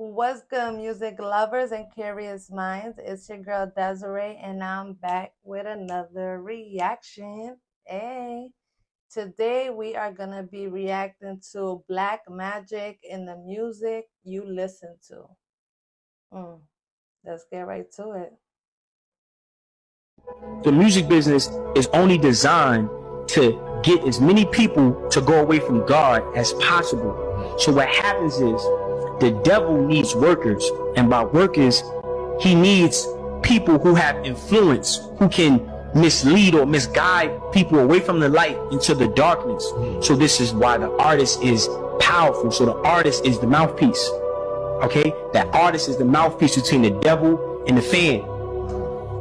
What's good, music lovers and curious minds? It's your girl Desiree, and I'm back with another reaction. Hey, today we are gonna be reacting to Black Magic in the music you listen to. Mm, let's get right to it. The music business is only designed to get as many people to go away from God as possible. So what happens is the devil needs workers, and by workers, he needs people who have influence, who can mislead or misguide people away from the light into the darkness. So this is why the artist is powerful. So the artist is the mouthpiece. Okay? That artist is the mouthpiece between the devil and the fan.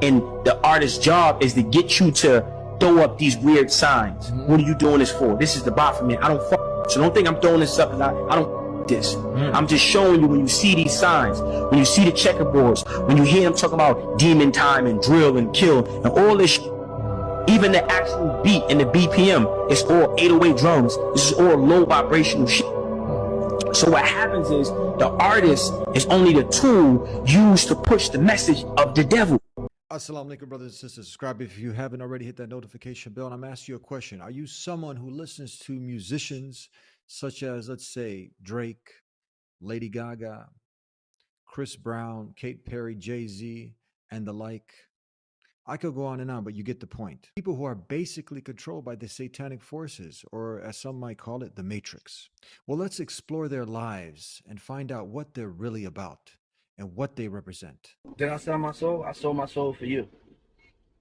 And the artist's job is to get you to throw up these weird signs. What are you doing this for? This is the Baphomet. I don't fuck. So don't think I'm throwing this up because I don't this. I'm just showing you when you see these signs, when you see the checkerboards, when you hear them talking about demon time and drill and kill and all this even the actual beat and the BPM, it's all 808 drums. This is all low vibrational shit. So what happens is the artist is only the tool used to push the message of the devil. Assalamu alaikum, brothers and sisters. Subscribe if you haven't already. Hit that notification bell. And I'm asking you a question. Are you someone who listens to musicians such as, let's say, Drake, Lady Gaga, Chris Brown, Katy Perry, Jay-Z, and the like? I could go on and on, but you get the point. People who are basically controlled by the satanic forces, or as some might call it, the Matrix. Well, let's explore their lives and find out what they're really about and what they represent. Did I sell my soul? I sold my soul for you.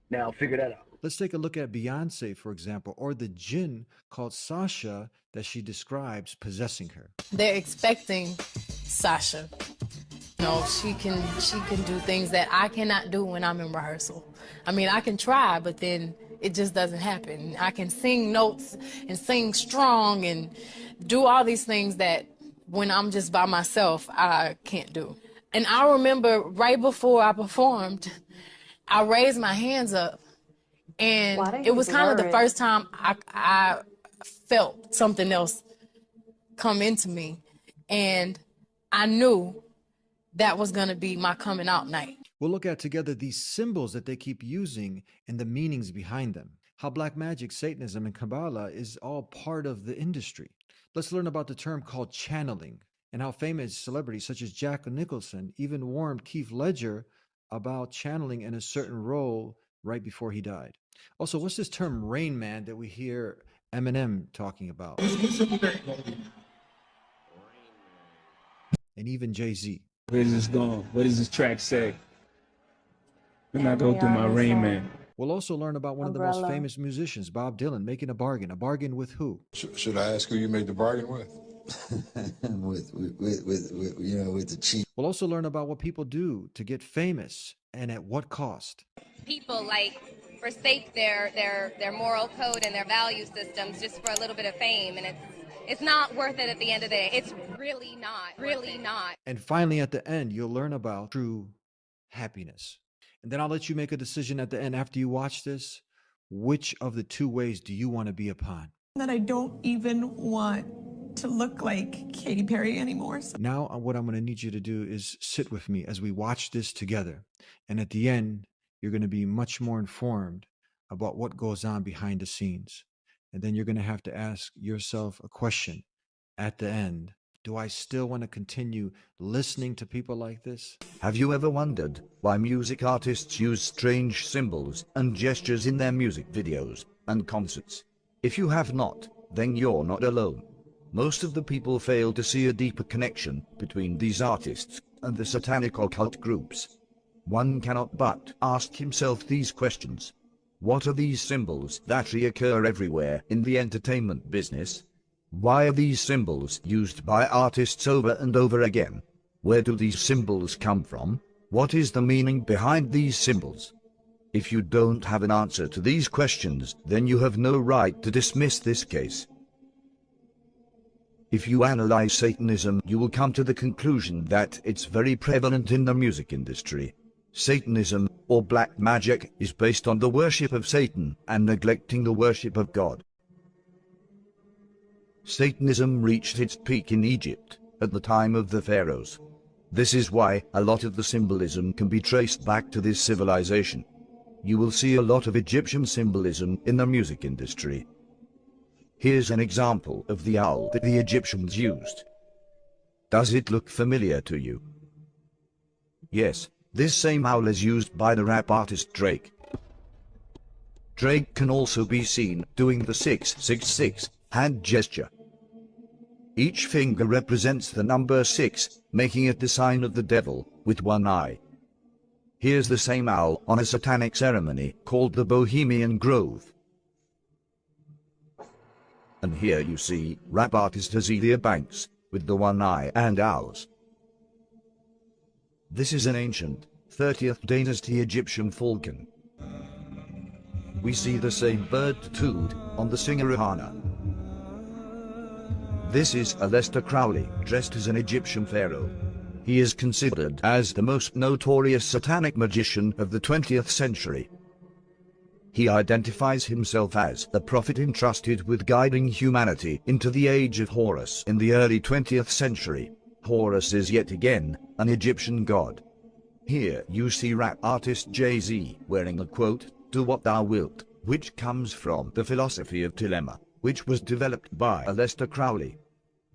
Now figure that out. Let's take a look at Beyonce, for example, or the jinn called Sasha that she describes possessing her. They're expecting Sasha. You know, she can do things that I cannot do when I'm in rehearsal. I mean, I can try, but then it just doesn't happen. I can sing notes and sing strong and do all these things that when I'm just by myself, I can't do. And I remember right before I performed, I raised my hands up, and it was kind of the first time I felt something else come into me, and I knew that was going to be my coming out night. We'll look at together these symbols that they keep using and the meanings behind them. How black magic, Satanism, and Kabbalah is all part of the industry. Let's learn about the term called channeling, and how famous celebrities such as Jack Nicholson even warned Keith Ledger about channeling in a certain role right before he died. Also, what's this term Rain Man that we hear Eminem talking about? And even Jay-Z. Where is this going? What does this track say? When I go through my Rain Man. We'll also learn about one of the most famous musicians, Bob Dylan, making a bargain. A bargain with who? Should I ask who you made the bargain with? with the chief. We'll also learn about what people do to get famous and at what cost. People like forsake their moral code and their value systems just for a little bit of fame, and it's not worth it at the end of the day. It's really not. And finally, at the end, you'll learn about true happiness. And then I'll let you make a decision at the end after you watch this. Which of the two ways do you want to be upon? That I don't even want to look like Katy Perry anymore. Now, what I'm going to need you to do is sit with me as we watch this together. And at the end, you're going to be much more informed about what goes on behind the scenes. And then you're going to have to ask yourself a question at the end. Do I still want to continue listening to people like this? Have you ever wondered why music artists use strange symbols and gestures in their music videos and concerts? If you have not, then you're not alone. Most of the people fail to see a deeper connection between these artists and the satanic occult groups. One cannot but ask himself these questions. What are these symbols that reoccur everywhere in the entertainment business? Why are these symbols used by artists over and over again? Where do these symbols come from? What is the meaning behind these symbols? If you don't have an answer to these questions, then you have no right to dismiss this case. If you analyze Satanism, you will come to the conclusion that it's very prevalent in the music industry. Satanism, or black magic, is based on the worship of Satan and neglecting the worship of God. Satanism reached its peak in Egypt, at the time of the pharaohs. This is why a lot of the symbolism can be traced back to this civilization. You will see a lot of Egyptian symbolism in the music industry. Here's an example of the owl that the Egyptians used. Does it look familiar to you? Yes, this same owl is used by the rap artist Drake. Drake can also be seen doing the 666 hand gesture. Each finger represents the number 6, making it the sign of the devil, with one eye. Here's the same owl on a satanic ceremony called the Bohemian Grove. And here you see rap artist Azealia Banks, with the one eye and owls. This is an ancient, 30th dynasty Egyptian falcon. We see the same bird tattooed on the singer Rihanna. This is Aleister Crowley, dressed as an Egyptian pharaoh. He is considered as the most notorious satanic magician of the 20th century. He identifies himself as the prophet entrusted with guiding humanity into the age of Horus in the early 20th century. Horus is yet again an Egyptian god. Here you see rap artist Jay-Z wearing the quote, "Do what thou wilt," which comes from the philosophy of Dilemma, which was developed by Aleister Crowley.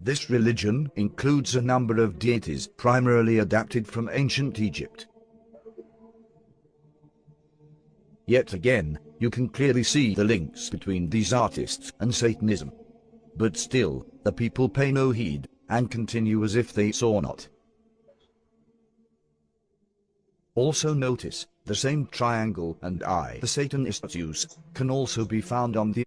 This religion includes a number of deities primarily adapted from ancient Egypt. Yet again, you can clearly see the links between these artists and Satanism. But still, the people pay no heed, and continue as if they saw not. Also notice, the same triangle and eye the Satanists use can also be found on the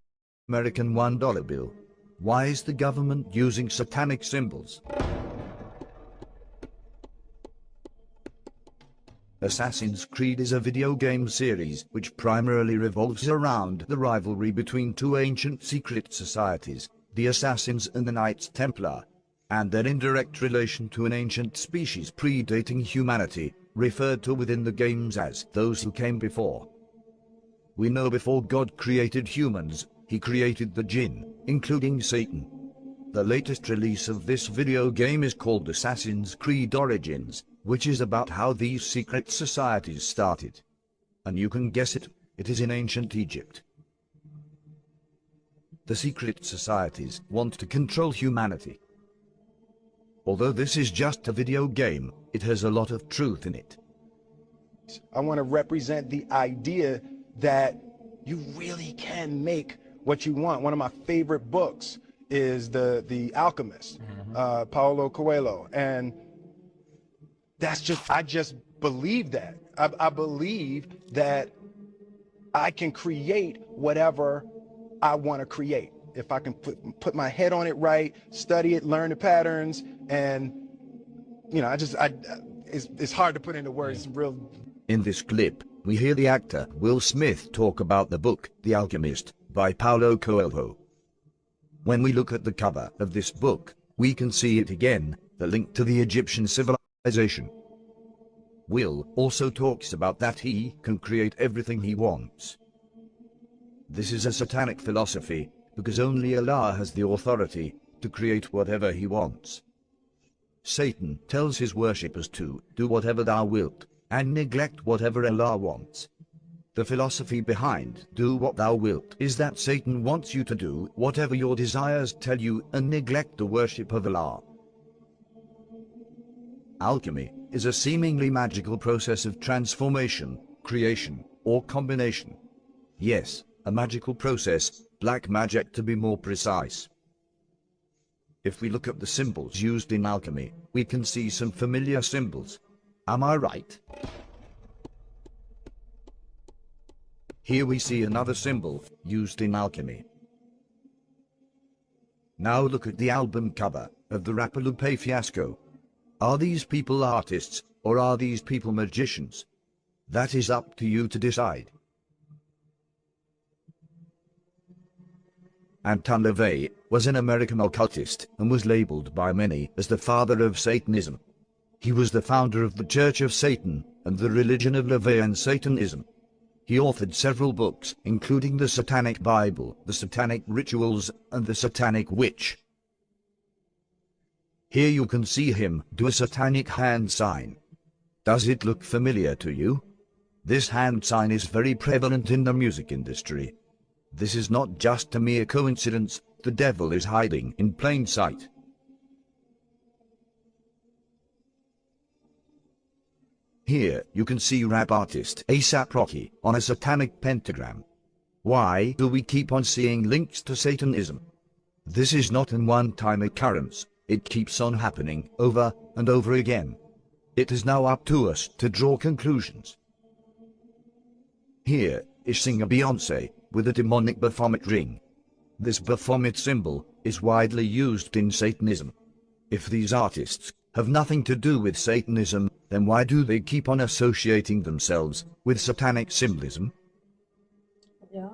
American $1 bill. Why is the government using satanic symbols? Assassin's Creed is a video game series which primarily revolves around the rivalry between two ancient secret societies, the Assassins and the Knights Templar, and their indirect relation to an ancient species predating humanity, referred to within the games as those who came before. We know before God created humans, he created the jinn, including Satan. The latest release of this video game is called Assassin's Creed Origins, which is about how these secret societies started. And you can guess it, it is in ancient Egypt. The secret societies want to control humanity. Although this is just a video game, it has a lot of truth in it. I want to represent the idea that you really can make what you want. One of my favorite books is The Alchemist, Paulo Coelho, and I just believe that. I believe that I can create whatever I want to create. If I can put my head on it right, study it, learn the patterns, and you know, it's hard to put into words. It's real. In this clip, we hear the actor Will Smith talk about the book The Alchemist by Paulo Coelho. When we look at the cover of this book, we can see it again, the link to the Egyptian civilization. Will also talks about that he can create everything he wants. This is a satanic philosophy, because only Allah has the authority to create whatever he wants. Satan tells his worshippers to do whatever thou wilt, and neglect whatever Allah wants. The philosophy behind do what thou wilt is that Satan wants you to do whatever your desires tell you and neglect the worship of Allah. Alchemy is a seemingly magical process of transformation, creation, or combination. Yes, a magical process, black magic to be more precise. If we look at the symbols used in alchemy, we can see some familiar symbols. Am I right? Here we see another symbol used in alchemy. Now look at the album cover of the rapper Lupe Fiasco. Are these people artists, or are these people magicians? That is up to you to decide. Anton LaVey was an American occultist and was labeled by many as the father of Satanism. He was the founder of the Church of Satan and the religion of LaVey and Satanism. He authored several books, including the Satanic Bible, the Satanic Rituals, and the Satanic Witch. Here you can see him do a satanic hand sign. Does it look familiar to you? This hand sign is very prevalent in the music industry. This is not just a mere coincidence, the devil is hiding in plain sight. Here you can see rap artist A$AP Rocky on a satanic pentagram. Why do we keep on seeing links to Satanism? This is not a one-time occurrence, it keeps on happening over and over again. It is now up to us to draw conclusions. Here is singer Beyonce with a demonic Baphomet ring. This Baphomet symbol is widely used in Satanism. If these artists have nothing to do with Satanism, then why do they keep on associating themselves with satanic symbolism? Yeah.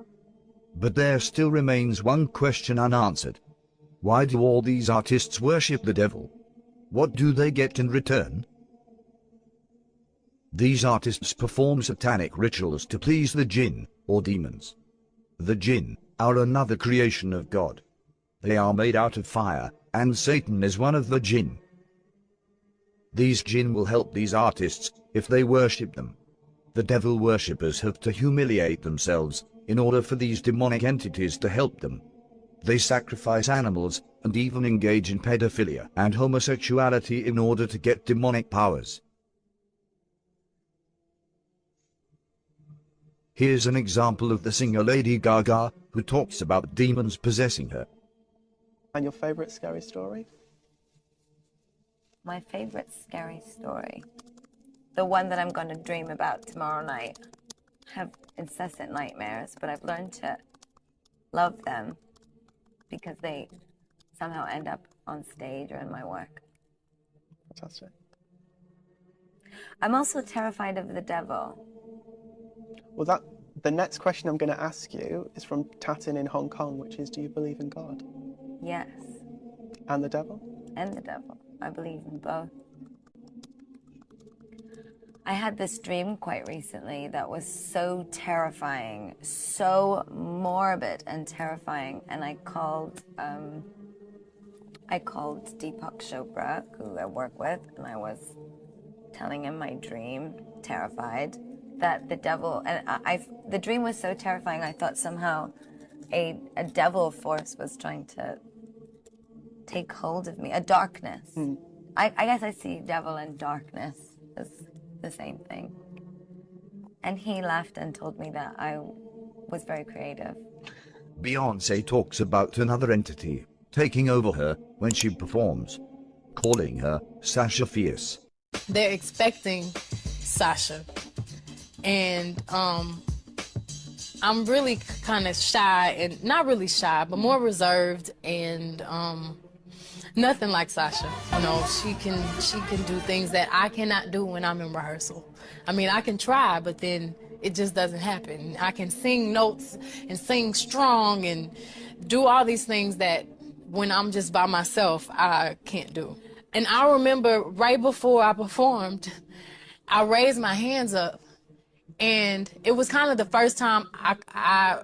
But there still remains one question unanswered. Why do all these artists worship the devil? What do they get in return? These artists perform satanic rituals to please the jinn, or demons. The jinn are another creation of God. They are made out of fire, and Satan is one of the jinn. These jinn will help these artists if they worship them. The devil worshippers have to humiliate themselves in order for these demonic entities to help them. They sacrifice animals and even engage in pedophilia and homosexuality in order to get demonic powers. Here's an example of the singer Lady Gaga, who talks about demons possessing her. And your favorite scary story? My favorite scary story, the one that I'm going to dream about tomorrow night. I have incessant nightmares, but I've learned to love them because they somehow end up on stage or in my work. Fantastic. I'm also terrified of the devil. Well, the next question I'm going to ask you is from Tatin in Hong Kong, which is, do you believe in God? Yes. And the devil? And the devil. I believe in both. I had this dream quite recently that was so terrifying, so morbid and terrifying, and I called Deepak Chopra, who I work with, and I was telling him my dream, terrified, that the devil, and the dream was so terrifying, I thought somehow a devil force was trying to take hold of me, a darkness. I guess I see devil and darkness as the same thing. And he laughed and told me that I was very creative. Beyonce talks about another entity taking over her when she performs, calling her Sasha Fierce. They're expecting Sasha. And I'm really kind of shy, and not really shy, but more reserved, and nothing like Sasha. You know, she can do things that I cannot do when I'm in rehearsal. I mean, I can try, but then it just doesn't happen. I can sing notes and sing strong and do all these things that when I'm just by myself, I can't do. And I remember right before I performed, I raised my hands up, and it was kind of the first time I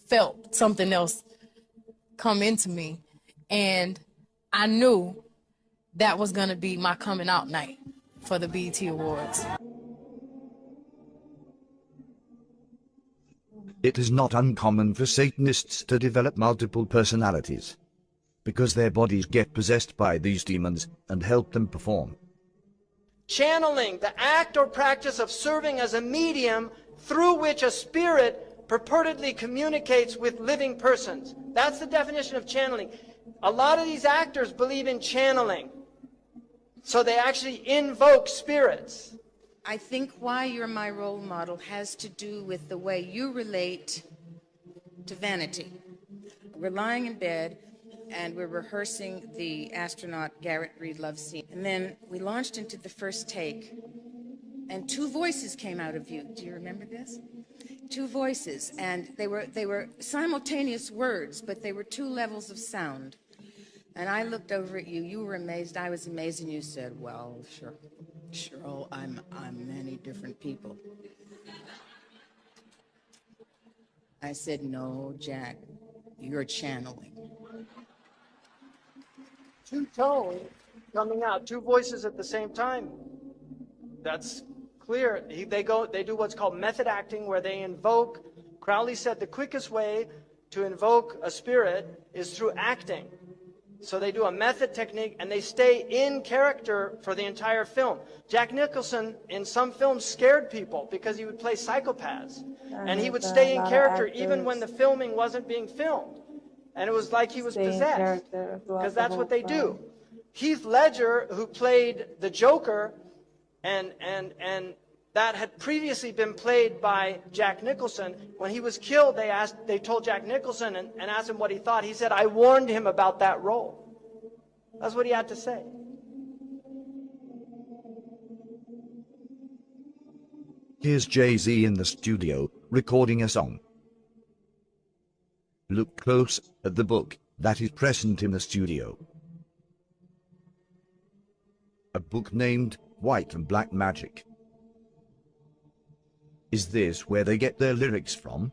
felt something else come into me. And I knew that was going to be my coming out night for the BET Awards. It is not uncommon for Satanists to develop multiple personalities, because their bodies get possessed by these demons and help them perform. Channeling, the act or practice of serving as a medium through which a spirit purportedly communicates with living persons. That's the definition of channeling. A lot of these actors believe in channeling, so they actually invoke spirits. I think why you're my role model has to do with the way you relate to vanity. We're lying in bed and we're rehearsing the astronaut Garrett Reed love scene. And then we launched into the first take, and two voices came out of you. Do you remember this? Two voices, and they were simultaneous words, but they were two levels of sound. And I looked over at you, you were amazed, I was amazed, and you said, well, sure, Cheryl, I'm many different people. I said, no, Jack, you're channeling. Two-tone coming out, two voices at the same time. That's clear. They do what's called method acting, where they invoke. Crowley said the quickest way to invoke a spirit is through acting. So they do a method technique, and they stay in character for the entire film. Jack Nicholson, in some films, scared people because he would play psychopaths. And he would stay in character even when the filming wasn't being filmed. And it was like he was possessed, because that's what they do. Heath Ledger, who played the Joker, and that had previously been played by Jack Nicholson. When he was killed, they told Jack Nicholson and asked him what he thought. He said, "I warned him about that role." That's what he had to say. Here's Jay-Z in the studio, recording a song. Look close at the book that is present in the studio. A book named White and Black Magic. Is this where they get their lyrics from?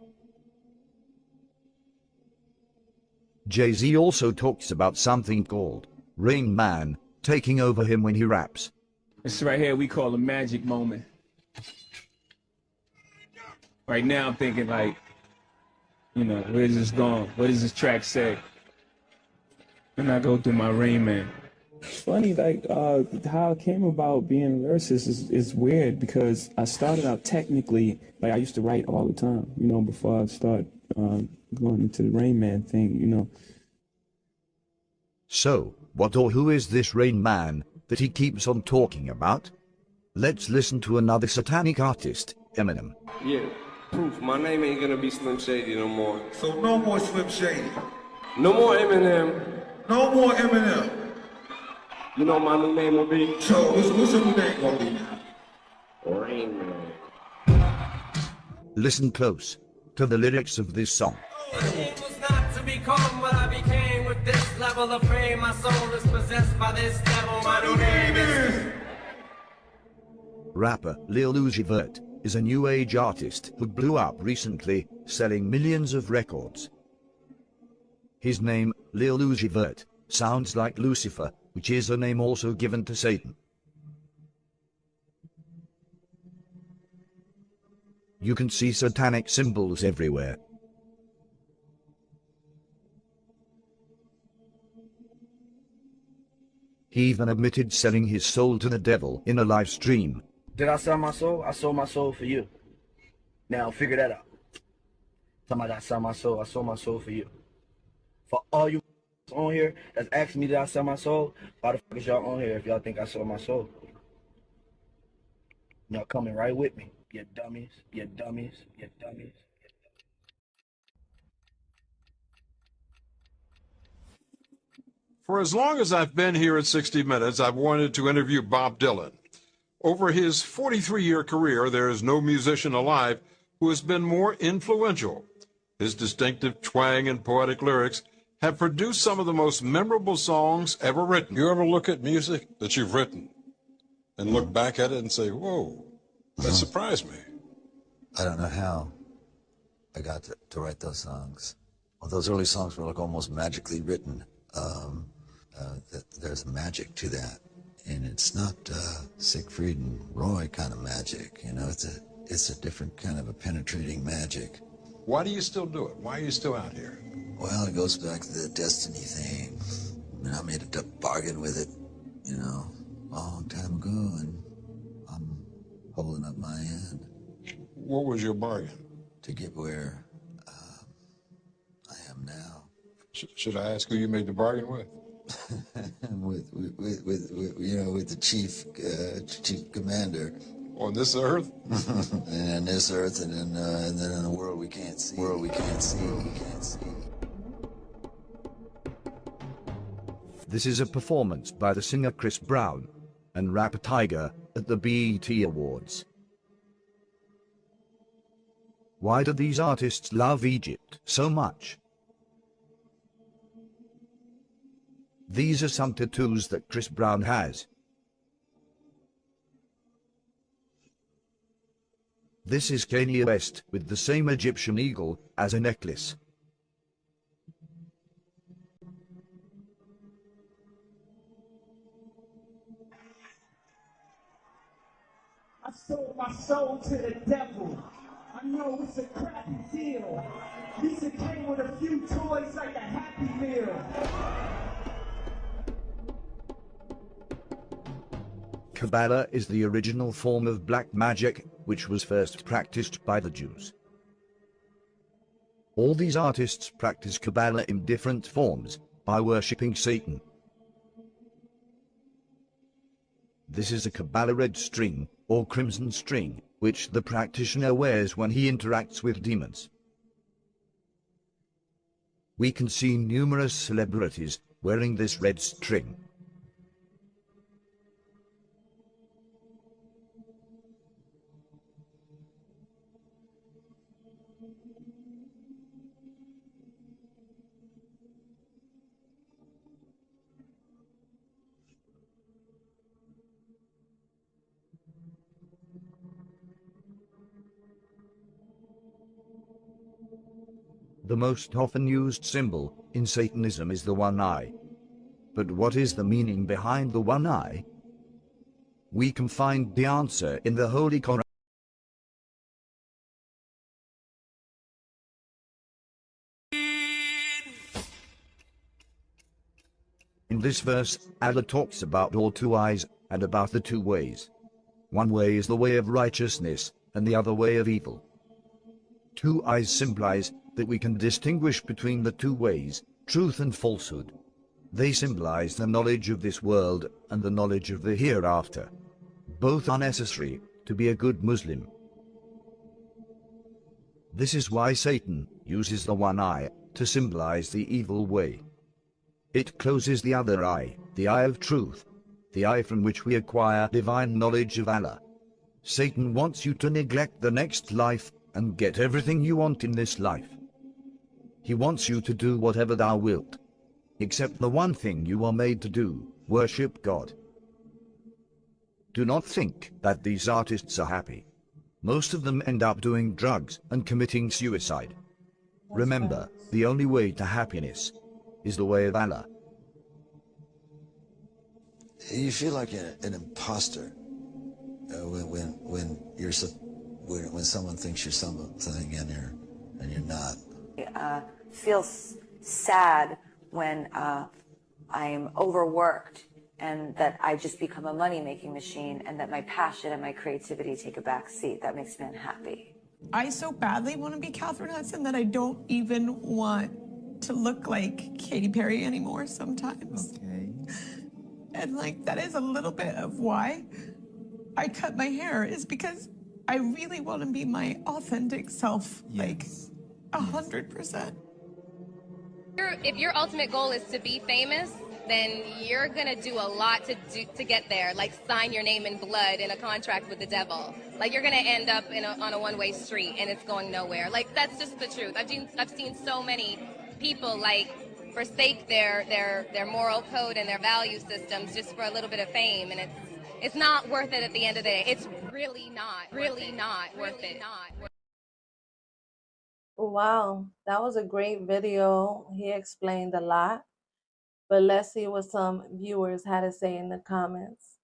Jay-Z also talks about something called Rain Man taking over him when he raps. This right here we call a magic moment. Right now I'm thinking like, you know, where's this going? What does this track say? When I go through my Rain Man. It's funny, like, how I came about being a lyricist is weird, because I started out technically, like, I used to write all the time, you know, before I started going into the Rain Man thing, you know. So, what or who is this Rain Man that he keeps on talking about? Let's listen to another satanic artist, Eminem. Yeah, proof. My name ain't gonna be Slim Shady no more. So no more Slim Shady. No more Eminem. No more Eminem. You know my new name will be? So what's your new name gonna be? Rain Man. Listen close to the lyrics of this song. It was not to become what I became with this level of fame. My soul is possessed by this devil. My new name is... Rapper Lil Uzi Vert is a new age artist who blew up recently, selling millions of records. His name, Lil Uzi Vert, sounds like Lucifer, which is a name also given to Satan. You can see satanic symbols everywhere. He even admitted selling his soul to the devil in a live stream. Did I sell my soul? I sold my soul for you. Now figure that out. Somebody, I sold my soul for you. For all you on here that's asking me did I sell my soul, why the fuck is y'all on here if y'all think I sold my soul? Y'all coming right with me. You dummies, you dummies, you dummies. For as long as I've been here at 60 Minutes, I've wanted to interview Bob Dylan. Over his 43-year career, there is no musician alive who has been more influential. His distinctive twang and poetic lyrics have produced some of the most memorable songs ever written. You ever look at music that you've written and look back at it and say, whoa, that surprised me? I don't know how I got to write those songs. Well, those early songs were like almost magically written. There's magic to that, and it's not Siegfried and Roy kind of magic. You know, it's a different kind of a penetrating magic. Why do you still do it? Why are you still out here? Well, it goes back to the destiny thing. I mean, I made a bargain with it, you know, a long time ago, and I'm holding up my end. What was your bargain? To get where I am now. Should I ask who you made the bargain with? with the chief commander. On this earth? And this earth, and then in a world we can't see. We can't see. This is a performance by the singer Chris Brown and rapper Tyga at the BET Awards. Why do these artists love Egypt so much? These are some tattoos that Chris Brown has. This is Kanye West with the same Egyptian eagle as a necklace. I sold my soul to the devil. I know it's a crappy deal. At least it came with a few toys like a Happy Meal. Kabbalah is the original form of black magic, which was first practiced by the Jews. All these artists practice Kabbalah in different forms, by worshipping Satan. This is a Kabbalah red string, or crimson string, which the practitioner wears when he interacts with demons. We can see numerous celebrities wearing this red string. The most often used symbol in Satanism is the one eye. But what is the meaning behind the one eye? We can find the answer in the Holy Quran. In this verse, Allah talks about all two eyes and about the two ways. One way is the way of righteousness, and the other way of evil. Two eyes symbolize that we can distinguish between the two ways, truth and falsehood. They symbolize the knowledge of this world and the knowledge of the hereafter. Both are necessary to be a good Muslim. This is why Satan uses the one eye to symbolize the evil way. It closes the other eye, the eye of truth, the eye from which we acquire divine knowledge of Allah. Satan wants you to neglect the next life and get everything you want in this life. He wants you to do whatever thou wilt, except the one thing you are made to do, worship God. Do not think that these artists are happy. Most of them end up doing drugs and committing suicide. Remember, the only way to happiness is the way of Allah. You feel like an imposter when someone thinks you're something and you're not. Feel sad when I'm overworked and that I just become a money-making machine and that my passion and my creativity take a back seat. That makes me unhappy. I so badly want to be Catherine Hudson that I don't even want to look like Katy Perry anymore sometimes. Okay. And like, that is a little bit of why I cut my hair, is because I really want to be my authentic self, like 100%. If your ultimate goal is to be famous, then you're gonna do a lot to get there, like sign your name in blood in a contract with the devil. Like you're gonna end up on a one-way street and it's going nowhere. Like that's just the truth. I've seen so many people like forsake their moral code and their value systems just for a little bit of fame, and it's not worth it at the end of the day. It's really not worth it. Wow, that was a great video. He explained a lot. But let's see what some viewers had to say in the comments.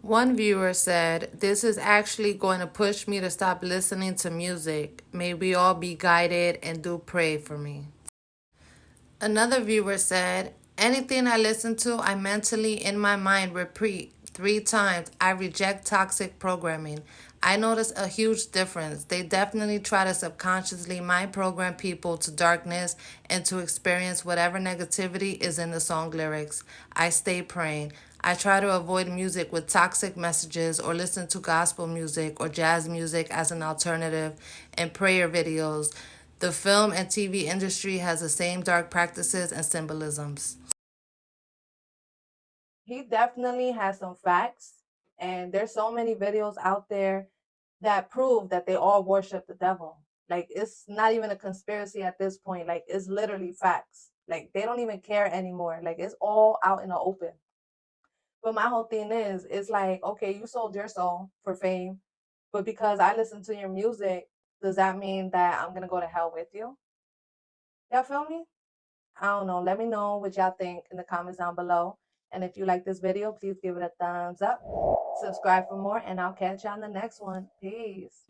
One viewer said, "This is actually going to push me to stop listening to music. May we all be guided and do pray for me." Another viewer said, "Anything I listen to, I mentally in my mind repeat 3 times. I reject toxic programming. I notice a huge difference. They definitely try to subconsciously mind program people to darkness and to experience whatever negativity is in the song lyrics. I stay praying. I try to avoid music with toxic messages or listen to gospel music or jazz music as an alternative and prayer videos. The film and TV industry has the same dark practices and symbolisms." He definitely has some facts, and there's so many videos out there that prove that they all worship the devil. Like, it's not even a conspiracy at this point. Like, it's literally facts. Like, they don't even care anymore. Like, it's all out in the open. But my whole thing is, it's like, okay, you sold your soul for fame, but because I listen to your music, does that mean that I'm gonna go to hell with you? Y'all feel me? I don't know. Let me know what y'all think in the comments down below. And if you like this video, please give it a thumbs up. Subscribe for more, and I'll catch you on the next one. Peace.